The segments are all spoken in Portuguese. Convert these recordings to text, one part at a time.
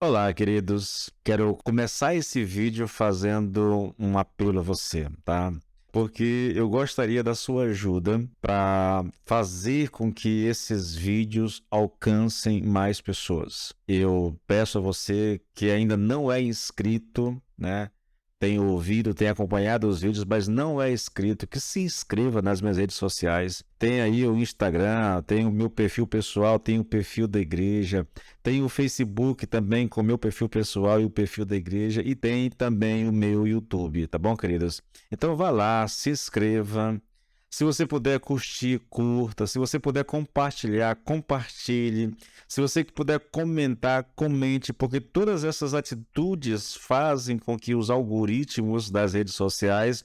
Olá, queridos. Quero começar esse vídeo fazendo um apelo a você, tá? Porque eu gostaria da sua ajuda para fazer com que esses vídeos alcancem mais pessoas. Eu peço a você que ainda não é inscrito, né? Tem ouvido, tem acompanhado os vídeos, mas não é inscrito, que se inscreva nas minhas redes sociais. Tem aí o Instagram, tem o meu perfil pessoal, tem o perfil da igreja. Tem o Facebook também com o meu perfil pessoal e o perfil da igreja, e tem também o meu YouTube, tá bom, queridos? Então vá lá, se inscreva. Se você puder curtir, curta. Se você puder compartilhar, compartilhe. Se você puder comentar, comente, porque todas essas atitudes fazem com que os algoritmos das redes sociais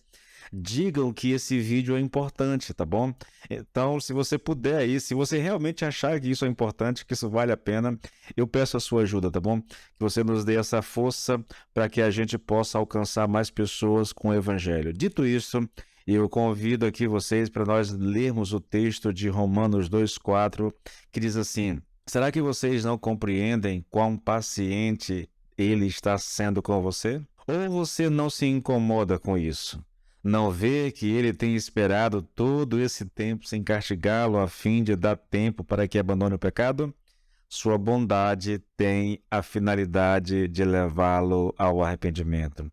digam que esse vídeo é importante, tá bom? Então, se você puder aí, se você realmente achar que isso é importante, que isso vale a pena, eu peço a sua ajuda, tá bom? Que você nos dê essa força para que a gente possa alcançar mais pessoas com o evangelho. Dito isso, eu convido aqui vocês para nós lermos o texto de Romanos 2:4, que diz assim: Será que vocês não compreendem quão paciente ele está sendo com você? Ou você não se incomoda com isso? Não vê que ele tem esperado todo esse tempo sem castigá-lo a fim de dar tempo para que abandone o pecado? Sua bondade tem a finalidade de levá-lo ao arrependimento.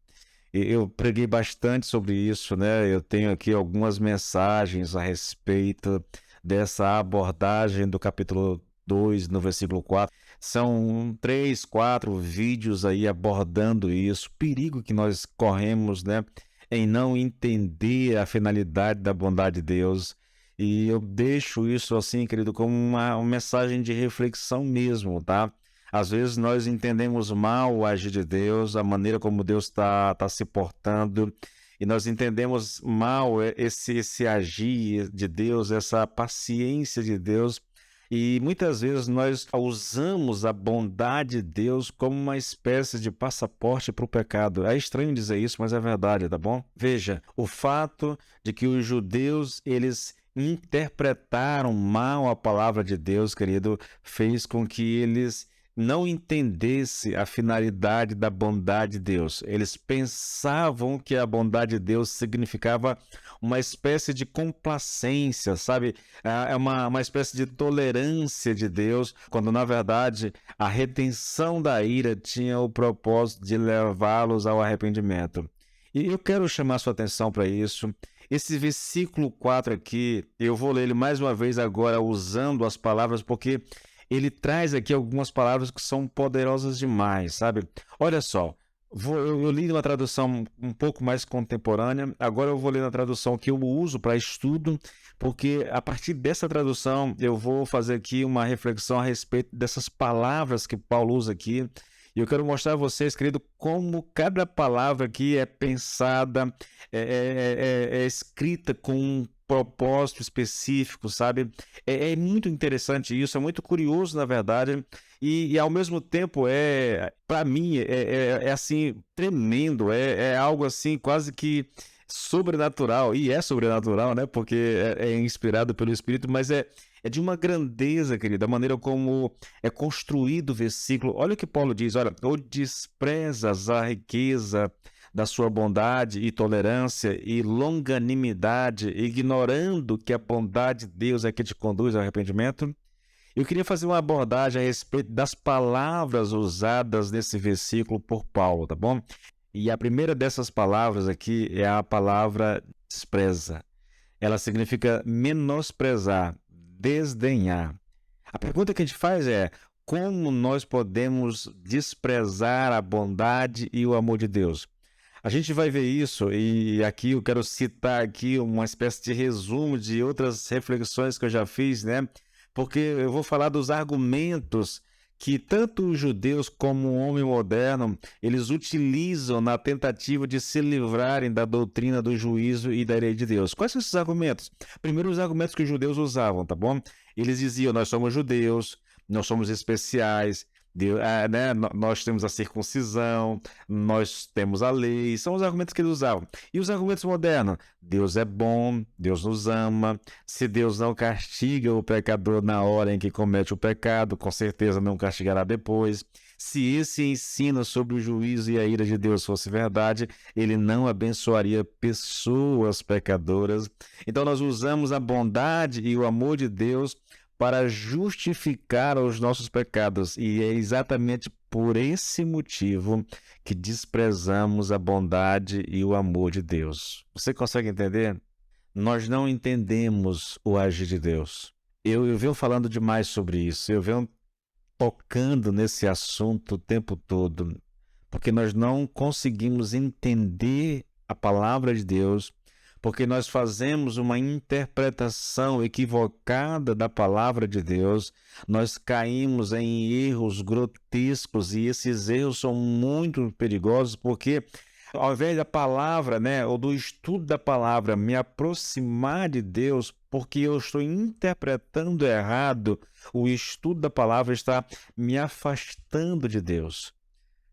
E eu preguei bastante sobre isso, né? Eu tenho aqui algumas mensagens a respeito dessa abordagem do capítulo 2 no versículo 4. São 3, 4 vídeos aí abordando isso, o perigo que nós corremos, né, em não entender a finalidade da bondade de Deus. E eu deixo isso assim, querido, como uma mensagem de reflexão mesmo, tá? Às vezes nós entendemos mal o agir de Deus, a maneira como Deus está se portando, e nós entendemos mal esse agir de Deus, essa paciência de Deus, e muitas vezes nós usamos a bondade de Deus como uma espécie de passaporte para o pecado. É estranho dizer isso, mas é verdade, tá bom? Veja, o fato de que os judeus, eles interpretaram mal a palavra de Deus, querido, fez com que eles não entendesse a finalidade da bondade de Deus. Eles pensavam que a bondade de Deus significava uma espécie de complacência, sabe? É uma espécie de tolerância de Deus, quando na verdade a retenção da ira tinha o propósito de levá-los ao arrependimento. E eu quero chamar sua atenção para isso. Esse versículo 4 aqui, eu vou ler ele mais uma vez agora usando as palavras, porque ele traz aqui algumas palavras que são poderosas demais, sabe? Olha só, eu li uma tradução um pouco mais contemporânea, agora eu vou ler na tradução que eu uso para estudo, porque a partir dessa tradução eu vou fazer aqui uma reflexão a respeito dessas palavras que Paulo usa aqui. E eu quero mostrar a vocês, querido, como cada palavra aqui é pensada, é escrita com um propósito específico, sabe? É muito interessante isso, é muito curioso, na verdade, e ao mesmo tempo para mim, assim, tremendo, é algo assim, quase que sobrenatural, e é sobrenatural, né? Porque é inspirado pelo Espírito, mas é de uma grandeza, querida, a maneira como é construído o versículo. Olha o que Paulo diz: olha, ou desprezas a riqueza da sua bondade e tolerância e longanimidade, ignorando que a bondade de Deus é que te conduz ao arrependimento. Eu queria fazer uma abordagem a respeito das palavras usadas nesse versículo por Paulo, tá bom? E a primeira dessas palavras aqui é a palavra despreza. Ela significa menosprezar, desdenhar. A pergunta que a gente faz é: como nós podemos desprezar a bondade e o amor de Deus? A gente vai ver isso, e aqui eu quero citar aqui uma espécie de resumo de outras reflexões que eu já fiz, né? Porque eu vou falar dos argumentos que tanto os judeus como o homem moderno, eles utilizam na tentativa de se livrarem da doutrina do juízo e da lei de Deus. Quais são esses argumentos? Primeiro, os argumentos que os judeus usavam, tá bom? Eles diziam: nós somos judeus, nós somos especiais, Deus, né? Nós temos a circuncisão, nós temos a lei, são os argumentos que eles usavam. E os argumentos modernos: Deus é bom, Deus nos ama, se Deus não castiga o pecador na hora em que comete o pecado, com certeza não castigará depois. Se esse ensino sobre o juízo e a ira de Deus fosse verdade, ele não abençoaria pessoas pecadoras. Então, nós usamos a bondade e o amor de Deus para justificar os nossos pecados, e é exatamente por esse motivo que desprezamos a bondade e o amor de Deus. Você consegue entender? Nós não entendemos o agir de Deus. Eu venho falando demais sobre isso, eu venho tocando nesse assunto o tempo todo, porque nós não conseguimos entender a palavra de Deus, porque nós fazemos uma interpretação equivocada da palavra de Deus, nós caímos em erros grotescos e esses erros são muito perigosos porque ao invés da palavra, né, ou do estudo da palavra, me aproximar de Deus, porque eu estou interpretando errado, o estudo da palavra está me afastando de Deus.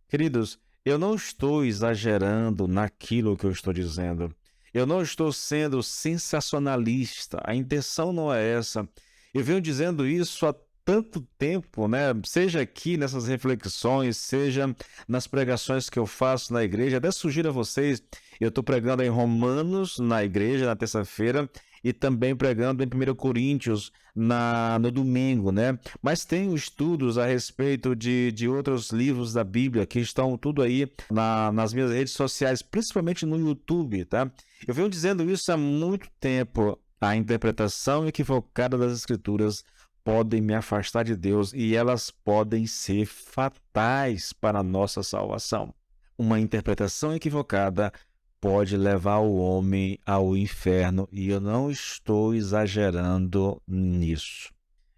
Queridos, eu não estou exagerando naquilo que eu estou dizendo. Eu não estou sendo sensacionalista. A intenção não é essa. Eu venho dizendo isso há tanto tempo, né? Seja aqui nessas reflexões, seja nas pregações que eu faço na igreja. Até sugiro a vocês, eu estou pregando em Romanos na igreja na terça-feira e também pregando em 1 Coríntios no domingo, né? Mas tenho estudos a respeito de outros livros da Bíblia que estão tudo aí nas minhas redes sociais, principalmente no YouTube, tá? Eu venho dizendo isso há muito tempo. A interpretação equivocada das Escrituras podem me afastar de Deus e elas podem ser fatais para a nossa salvação. Uma interpretação equivocada pode levar o homem ao inferno e eu não estou exagerando nisso.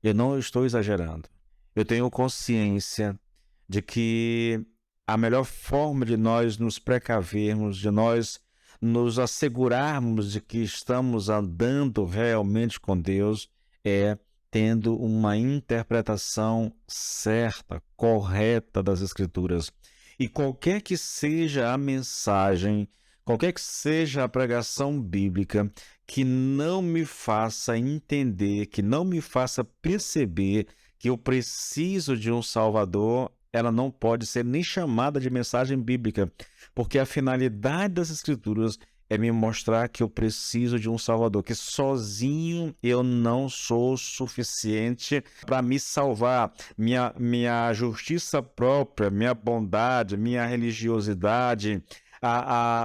Eu não estou exagerando. Eu tenho consciência de que a melhor forma de nós nos precavermos, de nós nos assegurarmos de que estamos andando realmente com Deus é tendo uma interpretação certa, correta das Escrituras. E qualquer que seja a mensagem, qualquer que seja a pregação bíblica, que não me faça entender, que não me faça perceber que eu preciso de um Salvador, ela não pode ser nem chamada de mensagem bíblica, porque a finalidade das Escrituras é me mostrar que eu preciso de um Salvador, que sozinho eu não sou suficiente para me salvar. Minha justiça própria, minha bondade, minha religiosidade,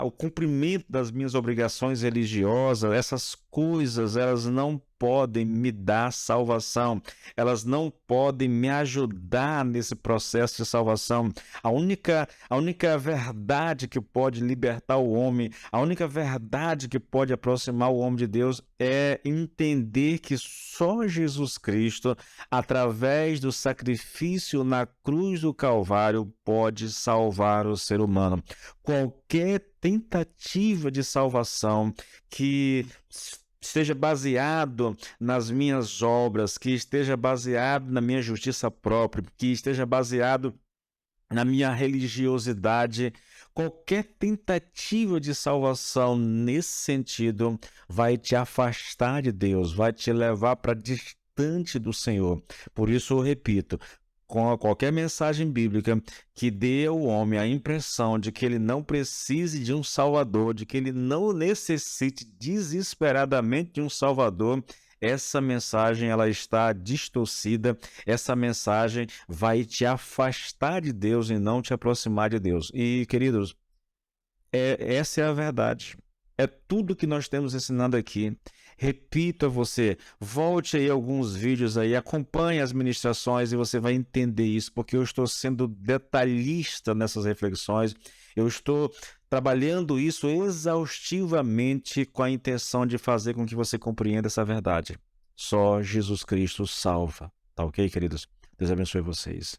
o cumprimento das minhas obrigações religiosas, essas coisas, elas não podem me dar salvação, elas não podem me ajudar nesse processo de salvação. A única verdade que pode libertar o homem, a única verdade que pode aproximar o homem de Deus é entender que só Jesus Cristo, através do sacrifício na cruz do Calvário, pode salvar o ser humano. Qualquer tentativa de salvação que esteja baseado nas minhas obras, que esteja baseado na minha justiça própria, que esteja baseado na minha religiosidade, qualquer tentativa de salvação nesse sentido vai te afastar de Deus, vai te levar para distante do Senhor. Por isso eu repito, com qualquer mensagem bíblica que dê ao homem a impressão de que ele não precise de um Salvador, de que ele não necessite desesperadamente de um Salvador, essa mensagem ela está distorcida, essa mensagem vai te afastar de Deus e não te aproximar de Deus. E, queridos, essa é a verdade. É tudo que nós temos ensinado aqui. Repito a você, volte aí alguns vídeos aí, acompanhe as ministrações e você vai entender isso, porque eu estou sendo detalhista nessas reflexões, eu estou trabalhando isso exaustivamente com a intenção de fazer com que você compreenda essa verdade. Só Jesus Cristo salva. Tá ok, queridos? Deus abençoe vocês.